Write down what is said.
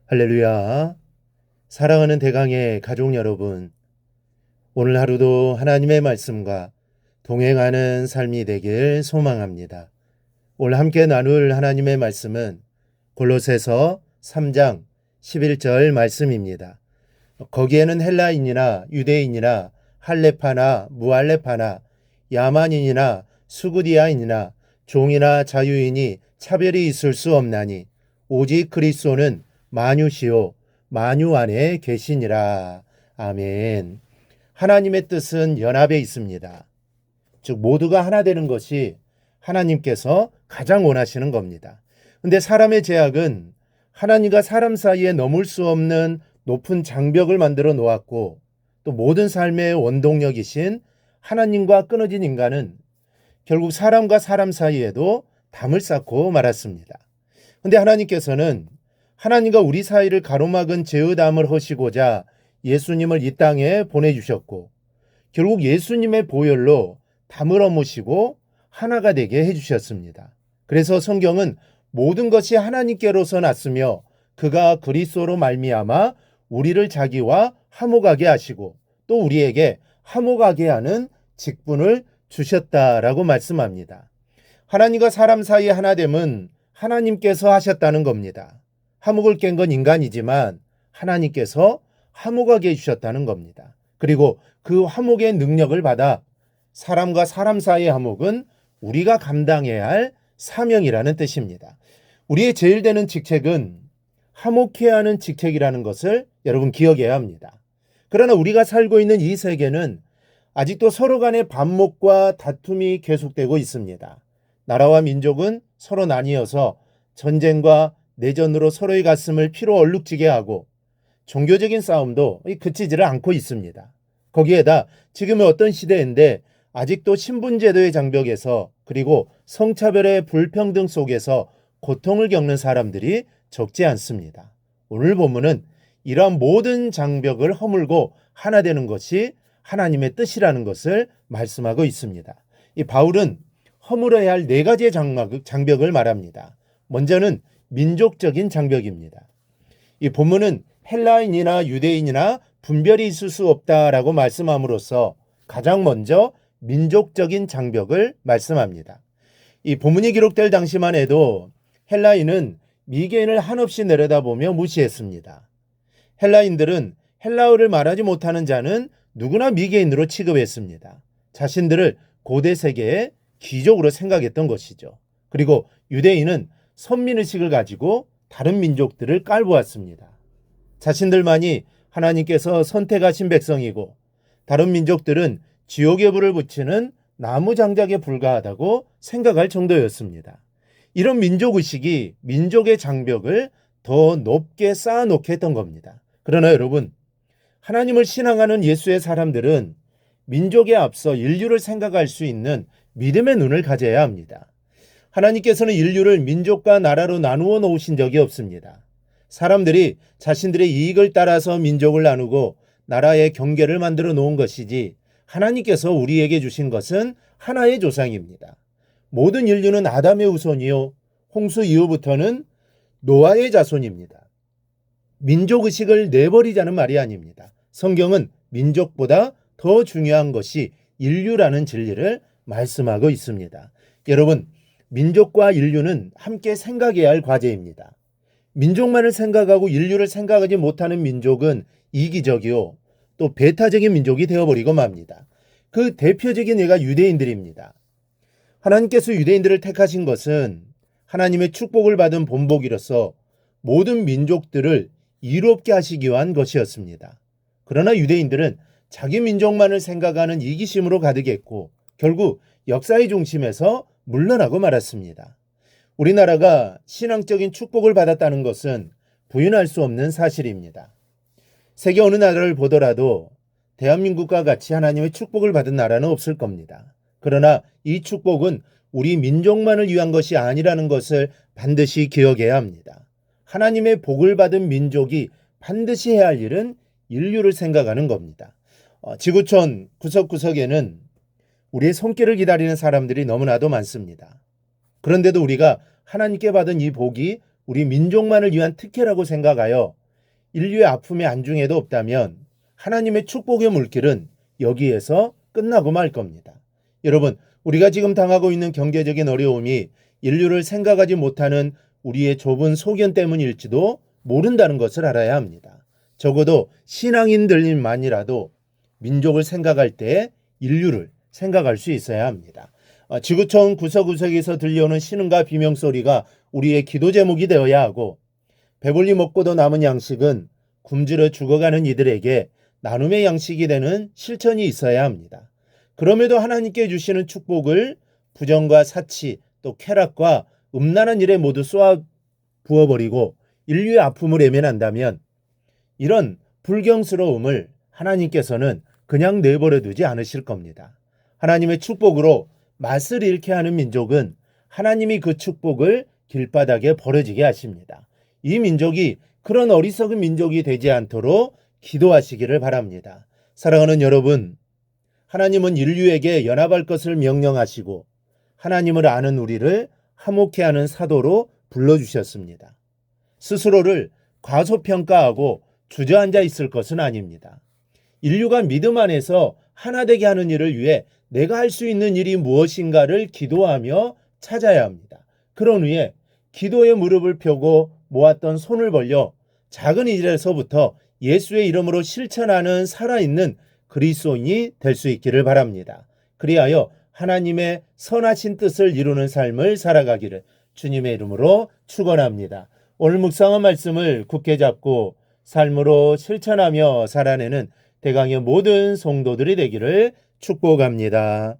할렐루야. 사랑하는 대강의 가족 여러분, 오늘 하루도 하나님의 말씀과 동행하는 삶이 되길 소망합니다. 오늘 함께 나눌 하나님의 말씀은 골로새서 3장 11절 말씀입니다. 거기에는 헬라인이나 유대인이나 할레파나 무할레파나 야만인이나 수구디아인이나 종이나 자유인이 차별이 있을 수 없나니 오직 그리스도는 만유시요 만유 안에 계시니라. 아멘. 하나님의 뜻은 연합에 있습니다. 즉 모두가 하나 되는 것이 하나님께서 가장 원하시는 겁니다. 근데 사람의 죄악은 하나님과 사람 사이에 넘을 수 없는 높은 장벽을 만들어 놓았고, 또 모든 삶의 원동력이신 하나님과 끊어진 인간은 결국 사람과 사람 사이에도 담을 쌓고 말았습니다. 근데 하나님께서는 하나님과 우리 사이를 가로막은 죄의 담을 허시고자 예수님을 이 땅에 보내주셨고, 결국 예수님의 보혈로 담을 허무시고 하나가 되게 해주셨습니다. 그래서 성경은 모든 것이 하나님께로서 났으며 그가 그리스도로 말미암아 우리를 자기와 화목하게 하시고 또 우리에게 화목하게 하는 직분을 주셨다라고 말씀합니다. 하나님과 사람 사이의 하나됨은 하나님께서 하셨다는 겁니다. 화목을 깬 건 인간이지만 하나님께서 화목하게 해주셨다는 겁니다. 그리고 그 화목의 능력을 받아 사람과 사람 사이의 화목은 우리가 감당해야 할 사명이라는 뜻입니다. 우리의 제일 되는 직책은 화목해야 하는 직책이라는 것을 여러분 기억해야 합니다. 그러나 우리가 살고 있는 이 세계는 아직도 서로 간의 반목과 다툼이 계속되고 있습니다. 나라와 민족은 서로 나뉘어서 전쟁과 내전으로 서로의 가슴을 피로 얼룩지게 하고 종교적인 싸움도 그치지를 않고 있습니다. 거기에다 지금의 어떤 시대인데 아직도 신분제도의 장벽에서 그리고 성차별의 불평등 속에서 고통을 겪는 사람들이 적지 않습니다. 오늘 본문은 이러한 모든 장벽을 허물고 하나 되는 것이 하나님의 뜻이라는 것을 말씀하고 있습니다. 이 바울은 허물어야 할 네 가지의 장벽을 말합니다. 먼저는 민족적인 장벽입니다. 이 본문은 헬라인이나 유대인이나 분별이 있을 수 없다라고 말씀함으로써 가장 먼저 민족적인 장벽을 말씀합니다. 이 본문이 기록될 당시만 해도 헬라인은 미개인을 한없이 내려다보며 무시했습니다. 헬라인들은 헬라어를 말하지 못하는 자는 누구나 미개인으로 취급했습니다. 자신들을 고대 세계의 귀족으로 생각했던 것이죠. 그리고 유대인은 선민의식을 가지고 다른 민족들을 깔보았습니다. 자신들만이 하나님께서 선택하신 백성이고 다른 민족들은 지옥의 불을 붙이는 나무 장작에 불과하다고 생각할 정도였습니다. 이런 민족의식이 민족의 장벽을 더 높게 쌓아놓게 했던 겁니다. 그러나 여러분, 하나님을 신앙하는 예수의 사람들은 민족에 앞서 인류를 생각할 수 있는 믿음의 눈을 가져야 합니다. 하나님께서는 인류를 민족과 나라로 나누어 놓으신 적이 없습니다. 사람들이 자신들의 이익을 따라서 민족을 나누고 나라의 경계를 만들어 놓은 것이지 하나님께서 우리에게 주신 것은 하나의 조상입니다. 모든 인류는 아담의 후손이요 홍수 이후부터는 노아의 자손입니다. 민족의식을 내버리자는 말이 아닙니다. 성경은 민족보다 더 중요한 것이 인류라는 진리를 말씀하고 있습니다. 여러분, 민족과 인류는 함께 생각해야 할 과제입니다. 민족만을 생각하고 인류를 생각하지 못하는 민족은 이기적이요 또 배타적인 민족이 되어버리고 맙니다. 그 대표적인 예가 유대인들입니다. 하나님께서 유대인들을 택하신 것은 하나님의 축복을 받은 본보기로서 모든 민족들을 이롭게 하시기 위한 것이었습니다. 그러나 유대인들은 자기 민족만을 생각하는 이기심으로 가득했고 결국 역사의 중심에서 물러나고 말았습니다. 우리나라가 신앙적인 축복을 받았다는 것은 부인할 수 없는 사실입니다. 세계 어느 나라를 보더라도 대한민국과 같이 하나님의 축복을 받은 나라는 없을 겁니다. 그러나 이 축복은 우리 민족만을 위한 것이 아니라는 것을 반드시 기억해야 합니다. 하나님의 복을 받은 민족이 반드시 해야 할 일은 인류를 생각하는 겁니다. 지구촌 구석구석에는 우리의 손길을 기다리는 사람들이 너무나도 많습니다. 그런데도 우리가 하나님께 받은 이 복이 우리 민족만을 위한 특혜라고 생각하여 인류의 아픔의 안중에도 없다면 하나님의 축복의 물길은 여기에서 끝나고 말 겁니다. 여러분, 우리가 지금 당하고 있는 경제적인 어려움이 인류를 생각하지 못하는 우리의 좁은 소견 때문일지도 모른다는 것을 알아야 합니다. 적어도 신앙인들만이라도 민족을 생각할 때 인류를 생각할 수 있어야 합니다. 지구촌 구석구석에서 들려오는 신음과 비명소리가 우리의 기도 제목이 되어야 하고, 배불리 먹고도 남은 양식은 굶주려 죽어가는 이들에게 나눔의 양식이 되는 실천이 있어야 합니다. 그럼에도 하나님께 주시는 축복을 부정과 사치 또 쾌락과 음란한 일에 모두 쏘아 부어버리고 인류의 아픔을 외면한다면 이런 불경스러움을 하나님께서는 그냥 내버려 두지 않으실 겁니다. 하나님의 축복으로 맛을 잃게 하는 민족은 하나님이 그 축복을 길바닥에 버려지게 하십니다. 이 민족이 그런 어리석은 민족이 되지 않도록 기도하시기를 바랍니다. 사랑하는 여러분, 하나님은 인류에게 연합할 것을 명령하시고 하나님을 아는 우리를 화목케 하는 사도로 불러주셨습니다. 스스로를 과소평가하고 주저앉아 있을 것은 아닙니다. 인류가 믿음 안에서 하나 되게 하는 일을 위해 내가 할 수 있는 일이 무엇인가를 기도하며 찾아야 합니다. 그런 후에 기도의 무릎을 펴고 모았던 손을 벌려 작은 일에서부터 예수의 이름으로 실천하는 살아있는 그리스도인이 될 수 있기를 바랍니다. 그리하여 하나님의 선하신 뜻을 이루는 삶을 살아가기를 주님의 이름으로 축원합니다. 오늘 묵상한 말씀을 굳게 잡고 삶으로 실천하며 살아내는 대강의 모든 성도들이 되기를 축복합니다.